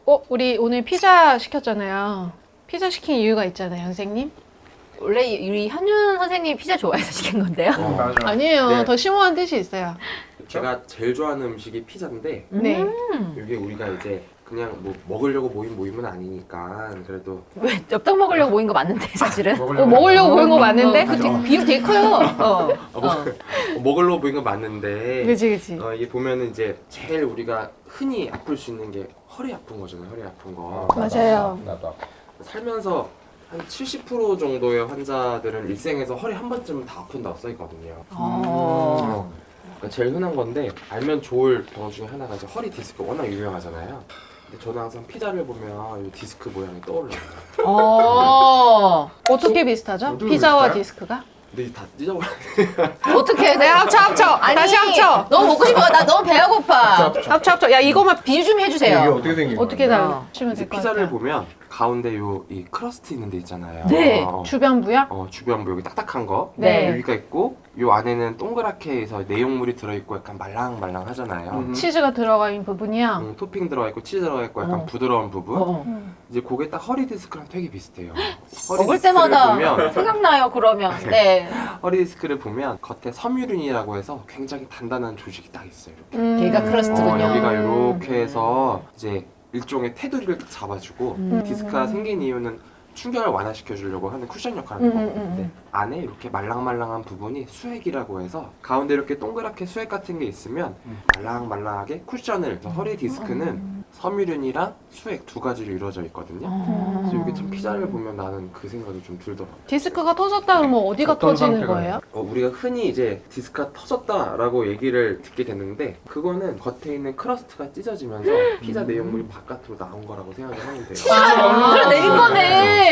우리 오늘 피자 시켰잖아요. 피자 시킨 이유가 있잖아요, 선생님. 원래 우리 현윤 선생님이 피자 좋아해서 시킨 건데요. 맞아. 아니에요. 네. 더 심오한 뜻이 있어요. 제가 제일 좋아하는 음식이 피자인데 네. 이게 우리가 이제 그냥 뭐 먹으려고 모임은 아니니까 그래도 왜 엽떡 먹으려고 모인 거 맞는데 사실은? 먹으려고 모인 거 맞는데? 비율 되게 커요. 먹으려고 모인 건 맞는데 그치. 이게 보면은 이제 제일 우리가 흔히 아플 수 있는 게 허리 아픈 거잖아요. 허리 아픈 거. 맞아요. 나도. 살면서 한 70% 정도의 환자들은 일생에서 허리 한 번쯤은 다 아픈다고 써있거든요. 그러니까 제일 흔한 건데 알면 좋을 병 중에 하나가 이제 허리 디스크 워낙 유명하잖아요. 근데 저는 항상 피자를 보면 이 디스크 모양이 떠올라요. 어떻게 비슷하죠? 어떻게 피자와 비슷해요? 디스크가? 근데 다 찢어버려. 어떻게? 네, 합쳐. 아니, 다시 합쳐. 너무 먹고 싶어. 나 너무 배가 고파. 합쳐. 야, 이거만 비유 좀 이게 해주세요. 어떻게 생긴 어떻게 거야? 달치면 될 것 피자를 같아요. 보면 가운데 이 크러스트 있는 데 있잖아요. 네. 주변부야? 주변부 여기 딱딱한 거 네. 여기가 있고 요 안에는 동그랗게 해서 내용물이 들어있고 약간 말랑말랑 하잖아요. 치즈가 들어가 있는 부분이야. 토핑 들어가 있고 치즈 들어가 있고 약간 부드러운 부분. 이제 그게 딱 허리 디스크랑 되게 비슷해요. 허리 먹을 디스크를 때마다 보면 생각나요, 그러면. 네. 허리 디스크를 보면 겉에 섬유륜이라고 해서 굉장히 단단한 조직이 딱 있어요. 이렇게. 걔가 크러스트군요. 여기가 이렇게 해서 이제 일종의 테두리를 딱 잡아주고 디스크가 생긴 이유는 충격을 완화시켜 주려고 하는 쿠션 역할을 하는 건데 안에 이렇게 말랑말랑한 부분이 수액이라고 해서 가운데 이렇게 동그랗게 수액 같은 게 있으면 말랑말랑하게 쿠션을 그래서 허리 디스크는 섬유륜이랑 수액 두 가지로 이루어져 있거든요. 그래서 이게 참 피자를 보면 나는 그 생각이 좀 들더라고요. 디스크가 터졌다 그러면 어디가 어떤 터지는 상태가 거예요? 우리가 흔히 이제 디스크가 터졌다라고 얘기를 듣게 되는데 그거는 겉에 있는 크러스트가 찢어지면서 피자 내용물이 바깥으로 나온 거라고 생각을 하면 돼요. 그래 내린 거네.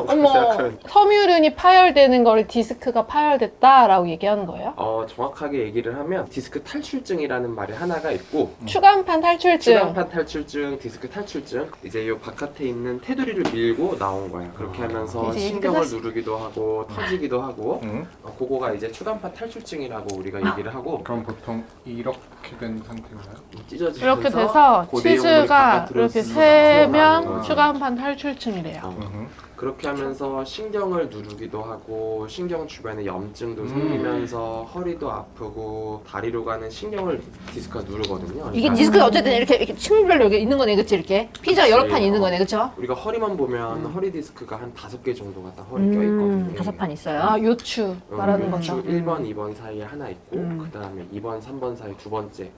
어머, 섬유륜이 파열되는 거를 디스크가 파열됐다라고 얘기하는 거예요? 정확하게 얘기를 하면 디스크 탈출증이라는 말이 하나가 있고 추간판 탈출증. 추간판 탈출증, 디스크 탈출증 이제 이 바깥에 있는 테두리를 밀고 나온 거야. 그렇게 하면서 이제 신경을 끝났어. 누르기도 하고 터지기도 하고 응? 그거가 이제 추간판 탈출증이라고 우리가 얘기를 하고 그럼 보통 이렇게 된 상태인가요? 찢어지면서 이렇게 돼서 그 내용물이 치즈가 바깥으로 이렇게 튀어나오는 세면 거죠. 추간판 탈출증이래요. 그렇게 하면서 신경을 누르기도 하고 신경 주변에 염증도 생기면서 허리도 아프고 다리로 가는 신경을 디스크가 누르거든요. 이게 그러니까 디스크가 어쨌든 이렇게 층별로 여기 있는 거네, 그치? 이렇게. 피자 여러 판 있는 거네, 그쵸? 우리가 허리만 보면 허리 디스크가 한 5개 정도가 딱 허리 껴있거든요. 5판 있어요. 아, 요추 말하는 거죠. 1번, 2번 사이에 하나 있고 그 다음에 2번, 3번 사이 두 번째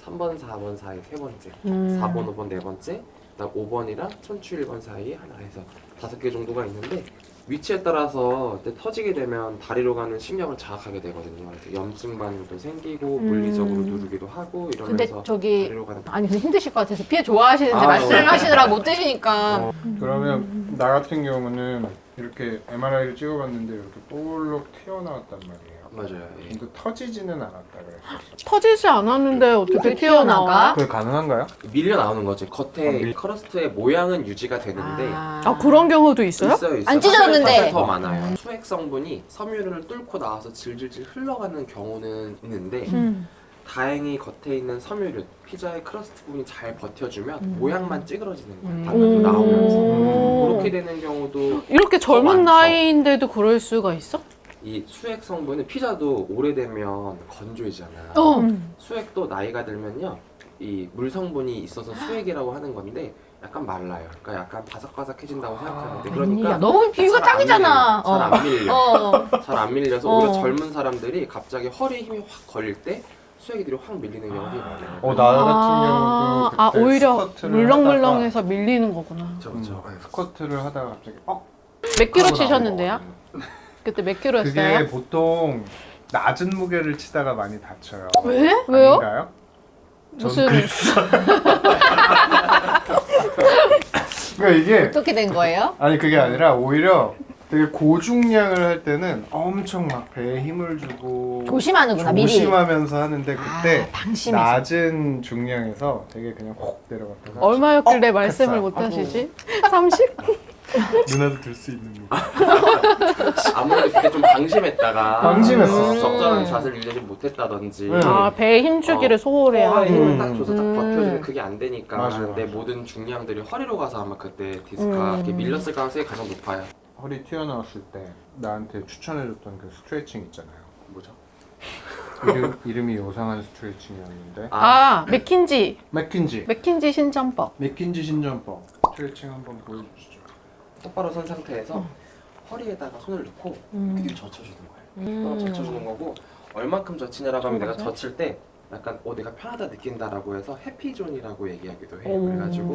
3번, 4번 사이 세 번째 4번, 5번 네 번째 그다음 5번이랑 척추 1번 사이에 하나 해서 5개 정도가 있는데 위치에 따라서 그때 터지게 되면 다리로 가는 신경을 자극하게 되거든요. 그래서 염증 반응도 생기고 물리적으로 누르기도 하고 근데 이러면서 저기 다리로 가는 아니 근데 힘드실 것 같아서 피자 좋아하시는데 아, 말씀하시느라 못 드시니까 그러면 나 같은 경우는 이렇게 MRI를 찍어봤는데 이렇게 볼록 튀어나왔단 말이에요. 맞아요. 예. 근데 터지지는 않았다 그랬어. 터지지 않았는데 어떻게 튀어나와? 그게 가능한가요? 밀려 나오는 거죠. 겉에 커러스트의 모양은 유지가 되는데 아, 그런 경우도 있어요? 있어요. 안 찢어졌는데. 사실 더 많아요. 수액 성분이 섬유를 뚫고 나와서 질질질 흘러가는 경우는 있는데 다행히 겉에 있는 섬유를 피자의 크러스트 부분이 잘 버텨주면 모양만 찌그러지는 거예요. 바깥으로 나오면서 그렇게 되는 경우도 이렇게 젊은 많죠. 나이인데도 그럴 수가 있어? 이 수액 성분은 피자도 오래되면 건조해지잖아요. 수액도 나이가 들면요 이 물 성분이 있어서 수액이라고 하는 건데 약간 말라요. 그러니까 약간 바삭바삭해진다고 생각하는데 그러니까 너무 비유가 짱이잖아. 잘 안 밀려. 잘 안 밀려서 어. 오히려 젊은 사람들이 갑자기 허리에 힘이 확 걸릴 때 수액들이 확 밀리는 경우가 되게 많아요. 나 같은 경우도 그때 오히려 스쿼트를 물렁물렁해서 밀리는 거구나. 그렇죠. 스쿼트를 하다가 갑자기 몇 킬로 하고 치셨는데요? 그때 몇 킬로 그게 했어요? 보통 낮은 무게를 치다가 많이 다쳐요. 왜? 왜요? 아닌가요? 무슨 그러니까 이게 어떻게 된 거예요? 아니 그게 아니라 오히려 되게 고중량을 할 때는 엄청 막 배에 힘을 주고 조심하는구나, 미리. 조심하면서 하는데 그때 방심해서. 낮은 중량에서 되게 그냥 혹 내려갔다가 얼마였길래 말씀을 했어요. 못 하시지? 30? 누나도 들 수 있는 거. 아무래도 그때 좀 방심했다가 방심했어. 적절한 자세를 유지하지 못했다든지 아, 배에 힘주기를 소홀히 코어에 하고. 힘을 딱 줘서 딱 버텨주는 그게 안 되니까 맞아, 내 맞아. 모든 중량들이 허리로 가서 아마 그때 디스크가 이렇게 밀렸을 가능성이 가장 높아요. 허리 튀어나왔을 때 나한테 추천해줬던 그 스트레칭 있잖아요. 뭐죠? 이름이 요상한 스트레칭이었는데 아, 맥킨지. 맥킨지. 맥킨지 신전법. 맥킨지 신전법. 스트레칭 한번 보여주시죠. 똑바로 선 상태에서 허리에다가 손을 넣고 이렇게 젖혀주는 거예요. 젖혀주는 거고 얼만큼 젖히냐라고 하면 내가 젖힐 때 약간 내가 편하다 느낀다라고 해서 해피존이라고 얘기하기도 해요. 그래가지고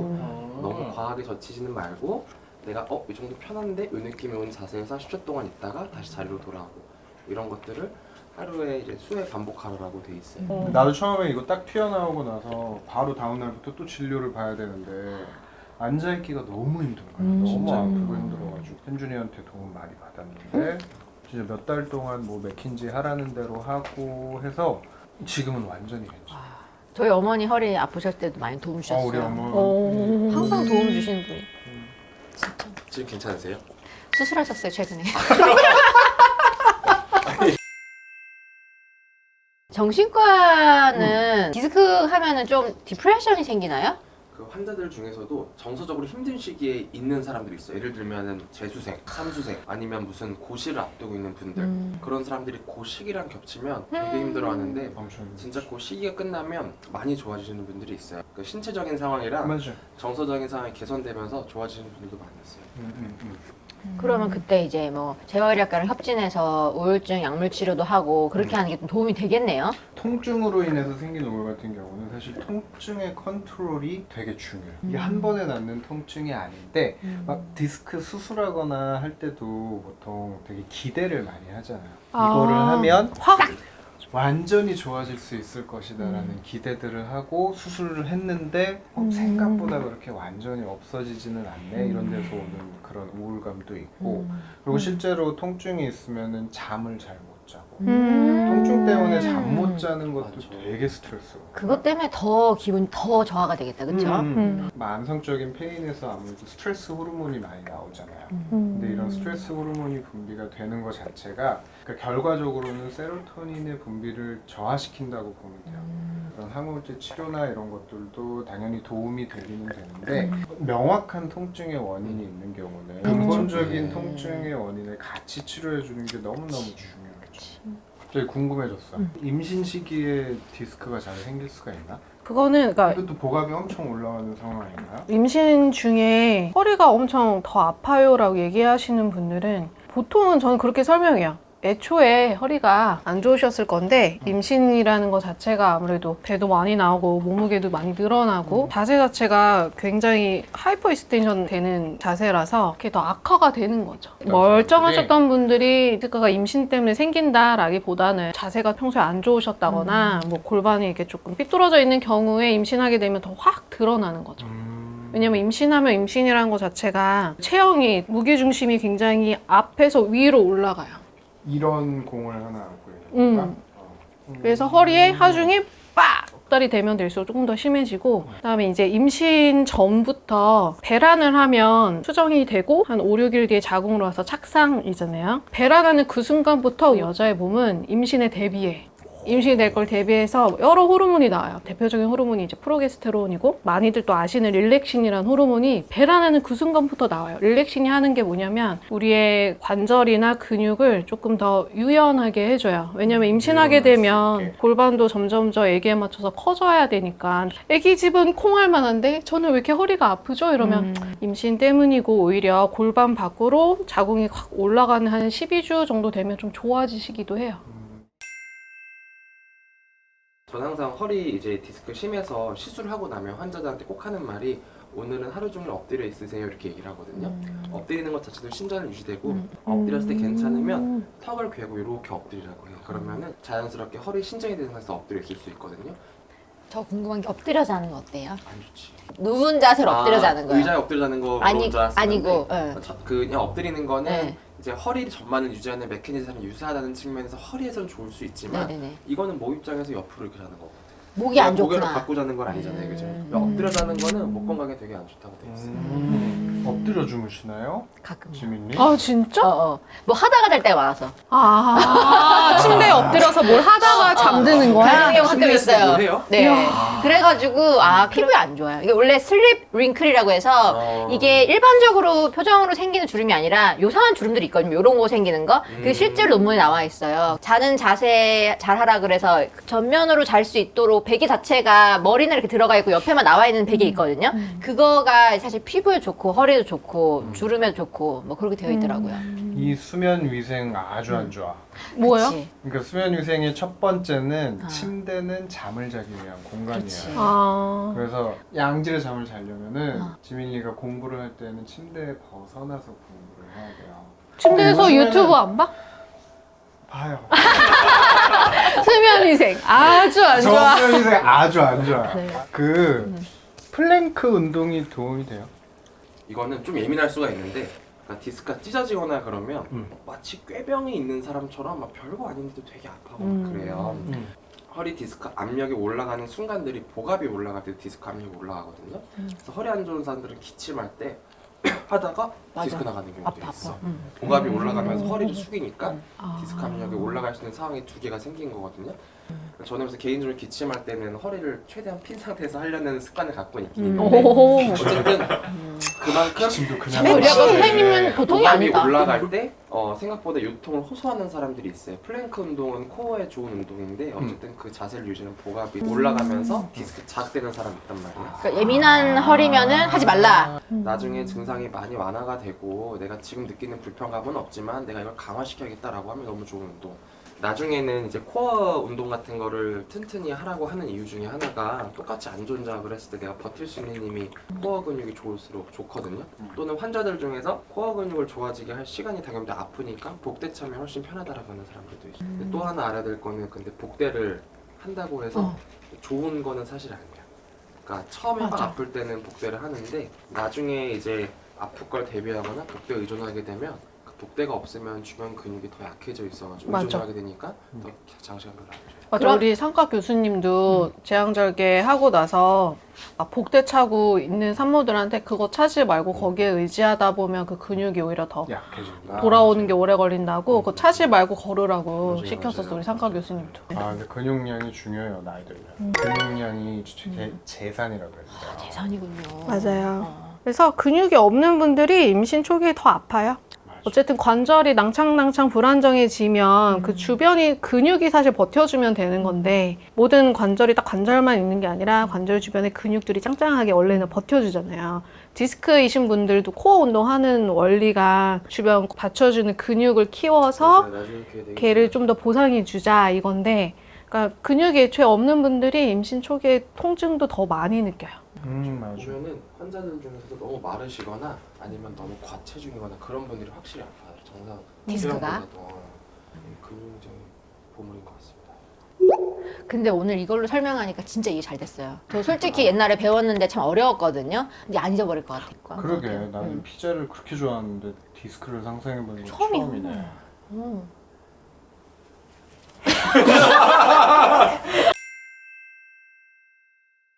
너무 과하게 젖히지는 말고 내가 이 정도 편한데 이 느낌이 오는 자세에서 10초 동안 있다가 다시 자리로 돌아오고 이런 것들을 하루에 이제 수회 반복하라고 돼 있어요. 나도 처음에 이거 딱 튀어나오고 나서 바로 다음 날부터 또 진료를 봐야 되는데 앉아있기가 너무 힘든 거야. 너무 진짜. 아프고 힘들어가지고 현준이한테 도움 많이 받았는데 진짜 몇 달 동안 뭐 맥킨지 하라는 대로 하고 해서 지금은 완전히 괜찮아. 저희 어머니 허리 아프실 때도 많이 도움 주셨어요. 우리 어머. 오. 항상 도움 주시는 분이. 지금 괜찮으세요? 수술하셨어요 최근에. 정신과는 디스크 하면은 좀 디프레션이 생기나요? 그 환자들 중에서도 정서적으로 힘든 시기에 있는 사람들이 있어요. 예를 들면은 재수생, 삼수생 아니면 무슨 고시를 앞두고 있는 분들 그런 사람들이 그 시기랑 겹치면 되게 힘들어하는데 엄청 진짜 그 시기가 끝나면 많이 좋아지시는 분들이 있어요. 그 신체적인 상황이랑 맞아. 정서적인 상황이 개선되면서 좋아지시는 분들도 많았어요. 그러면 그때 이제 뭐 재활의학과랑 협진해서 우울증 약물 치료도 하고 그렇게 하는 게 좀 도움이 되겠네요. 통증으로 인해서 생긴 우울 같은 경우는 사실 통증의 컨트롤이 되게 중요해요. 이게 한 번에 낫는 통증이 아닌데 막 디스크 수술하거나 할 때도 보통 되게 기대를 많이 하잖아요. 이거를 하면 확 완전히 좋아질 수 있을 것이다라는 기대들을 하고 수술을 했는데 생각보다 그렇게 완전히 없어지지는 않네 이런 데서 오는 그런 우울감도 있고 그리고 실제로 통증이 있으면은 잠을 잘 못 자고 통증 때문에 잠 못 자는 것도 맞아. 되게 스트레스고 그것 때문에 더 기분이 더 저하가 되겠다, 그렇죠? 만성적인 페인에서 아무래도 스트레스 호르몬이 많이 나오잖아요. 근데 이런 스트레스 호르몬이 분비가 되는 것 자체가 그러니까 결과적으로는 세로토닌의 분비를 저하시킨다고 보면 돼요. 그런 항우울제 치료나 이런 것들도 당연히 도움이 되기는 되는데 명확한 통증의 원인이 있는 경우는 근본적인 통증의 원인을 같이 치료해 주는 게 너무너무 중요하죠. 갑자기 궁금해졌어. 임신 시기에 디스크가 잘 생길 수가 있나? 그거는 그러니까 이것도 복압이 엄청 올라가는 상황인가요? 임신 중에 허리가 엄청 더 아파요라고 얘기하시는 분들은 보통은 저는 그렇게 설명해요. 애초에 허리가 안 좋으셨을 건데 임신이라는 것 자체가 아무래도 배도 많이 나오고 몸무게도 많이 늘어나고 자세 자체가 굉장히 하이퍼 익스텐션 되는 자세라서 그게 더 악화가 되는 거죠. 멀쩡하셨던 분들이 디스크가 임신 때문에 생긴다라기보다는 자세가 평소에 안 좋으셨다거나 뭐 골반이 이렇게 조금 삐뚤어져 있는 경우에 임신하게 되면 더 확 드러나는 거죠. 왜냐면 임신하면 임신이라는 것 자체가 체형이 무게중심이 굉장히 앞에서 위로 올라가요. 이런 공을 하나 안고 있는 건가? 그래서 허리에 하중이 빡! 달이 되면 될수록 조금 더 심해지고 그다음에 이제 임신 전부터 배란을 하면 수정이 되고 한 5, 6일 뒤에 자궁으로 와서 착상이잖아요. 배란하는 그 순간부터 여자의 몸은 임신에 대비해. 임신이 될 걸 대비해서 여러 호르몬이 나와요. 대표적인 호르몬이 이제 프로게스테론이고 많이들 또 아시는 릴렉신이라는 호르몬이 배란하는 그 순간부터 나와요. 릴렉신이 하는 게 뭐냐면 우리의 관절이나 근육을 조금 더 유연하게 해줘요. 왜냐면 임신하게 되면 골반도 점점 더 애기에 맞춰서 커져야 되니까 애기 집은 콩알 만한데 저는 왜 이렇게 허리가 아프죠? 이러면 임신 때문이고 오히려 골반 밖으로 자궁이 확 올라가는 한 12주 정도 되면 좀 좋아지시기도 해요. 저는 항상 허리 이제 디스크 심해서 시술을 하고 나면 환자들한테 꼭 하는 말이 오늘은 하루 종일 엎드려 있으세요 이렇게 얘기를 하거든요. 엎드리는 것 자체도 신전을 유지되고 엎드렸을 때 괜찮으면 턱을 괴고 이렇게 엎드리라고 해요. 그러면은 자연스럽게 허리 신전이 되는 데서 엎드려 있을 수 있거든요. 저 궁금한 게 엎드려 자는 거 어때요? 안 좋지. 누운 자세로 엎드려 자는 거예요? 의자에 엎드려 자는 거 아니고, 그냥 엎드리는 거는 네. 이제 허리 전반을 유지하는 메커니즘이 유사하다는 측면에서 허리에서는 좋을 수 있지만 네네네. 이거는 목 입장에서 옆으로 이렇게 자는 거거든. 목이 안 고개를 좋구나. 받고 자는 건 아니잖아요, 그죠? 엎드려 자는 거는 목 건강에 되게 안 좋다고 돼 있어요. 엎드려 주무시나요? 가끔. 지민님? 아 진짜? 뭐 하다가 잘 때가 많아서. 침대에 엎드려서 뭘 하다가 잠드는 거야? 그런 경우 가끔 침대에서 있어요. 뭐 해요? 네. 그래가지고 피부에 안 좋아요. 이게 원래 슬립 링클이라고 해서 이게 일반적으로 표정으로 생기는 주름이 아니라 요상한 주름들이 있거든요. 이런 거 생기는 거. 그 실제로 논문에 나와 있어요. 자는 자세 잘 하라 그래서 전면으로 잘 수 있도록 베개 자체가 머리는 이렇게 들어가 있고 옆에만 나와 있는 베개 있거든요. 그거가 사실 피부에 좋고 허리에도 좋고 주름에도 좋고 뭐 그렇게 되어 있더라고요. 이 수면 위생 아주 안 좋아. 뭐요? 그치. 그러니까 수면 위생의 첫 번째는 침대는 잠을 자기 위한 공간이야. 그치. 그래서 양질의 잠을 자려면은 지민이가 공부를 할 때는 침대에 벗어나서 공부를 해야 돼요. 침대에서 요즘에는 유튜브 안 봐? 봐요. 수면 위생 아주 안 좋아. 수면 위생 아주 안 좋아. 네. 그 플랭크 운동이 도움이 돼요? 이거는 좀 예민할 수가 있는데 그러니까 디스크가 찢어지거나 그러면 마치 꾀병이 있는 사람처럼 막 별거 아닌데도 되게 아파하고 막 그래요. 허리 디스크 압력이 올라가는 순간들이 복압이 올라갈 때 디스크 압력이 올라가거든요. 그래서 허리 안 좋은 사람들은 기침할 때 하다가 디스크 나가는 경우도 있어. 복압이 올라가면서 허리를 숙이니까 디스크 압력이 올라갈 수 있는 상황이 두 개가 생긴 거거든요. 저는 그래서 개인적으로 기침할 때는 허리를 최대한 핀 상태에서 하려는 습관을 갖고 있긴 있는데 어쨌든 그만큼 지금도 그냥 우리 아까 봤어요. 선생님은 보통이 복압이 아니다. 올라갈 때 생각보다 요통을 호소하는 사람들이 있어요. 플랭크 운동은 코어에 좋은 운동인데 어쨌든 그 자세를 유지하는 복압이 올라가면서 디스크 자극되는 사람이 있단 말이에요. 그러니까 예민한 허리면은 하지 말라. 나중에 증상이 많이 완화가 되고 내가 지금 느끼는 불편감은 없지만 내가 이걸 강화시켜야겠다라고 하면 너무 좋은 운동. 나중에는 이제 코어 운동 같은 거를 튼튼히 하라고 하는 이유 중에 하나가 똑같이 안 좋은 작업을 했을 때 내가 버틸 수 있는 힘이 코어 근육이 좋을수록 좋거든요. 또는 환자들 중에서 코어 근육을 좋아지게 할 시간이 당연히 아프니까 복대 참이 훨씬 편하다라고 하는 사람들도 있어요. 근데 또 하나 알아야 될 거는 근데 복대를 한다고 해서 좋은 거는 사실 아니에요. 그러니까 처음에 막 아플 때는 복대를 하는데 나중에 이제 아플 걸 대비하거나 복대에 의존하게 되면 그 복대가 없으면 주변 근육이 더 약해져 있어가지고 맞아. 의존하게 되니까 더 장시간 별로 안 좋아요. 맞아. 그럼- 우리 상과 교수님도 제왕절개 하고 나서 복대 차고 있는 산모들한테 그거 차지 말고 거기에 의지하다 보면 그 근육이 오히려 더 약해진다. 돌아오는 게 오래 걸린다고 그거 차지 말고 걸으라고 맞아요, 시켰었어. 맞아요. 우리 상과 교수님도. 근데 근육량이 중요해요, 나이 들면. 근육량이 재산이라고 해요. 재산이군요. 맞아요. 그래서 근육이 없는 분들이 임신 초기에 더 아파요. 어쨌든 관절이 낭창낭창 불안정해지면 그 주변이 근육이 사실 버텨주면 되는 건데 모든 관절이 딱 관절만 있는 게 아니라 관절 주변에 근육들이 짱짱하게 원래는 버텨주잖아요. 디스크이신 분들도 코어 운동하는 원리가 주변 받쳐주는 근육을 키워서 맞아요. 나중에 기회 되겠지만. 걔를 좀 더 보상해주자 이건데 그러니까 근육이 애초에 없는 분들이 임신 초기에 통증도 더 많이 느껴요. 맞아. 보면은 환자들 중에서도 너무 마르시거나 아니면 너무 과체중이거나 그런 분들이 확실히 아파요. 정상 디스크가? 수련보다도 근육적인 보물인 것 같습니다. 근데 오늘 이걸로 설명하니까 진짜 이해 잘 됐어요. 저 솔직히 옛날에 배웠는데 참 어려웠거든요. 근데 안 잊어버릴 것 같아. 그러게, 나는 피자를 그렇게 좋아하는데 디스크를 상상해보는 건 처음이야. 처음이네.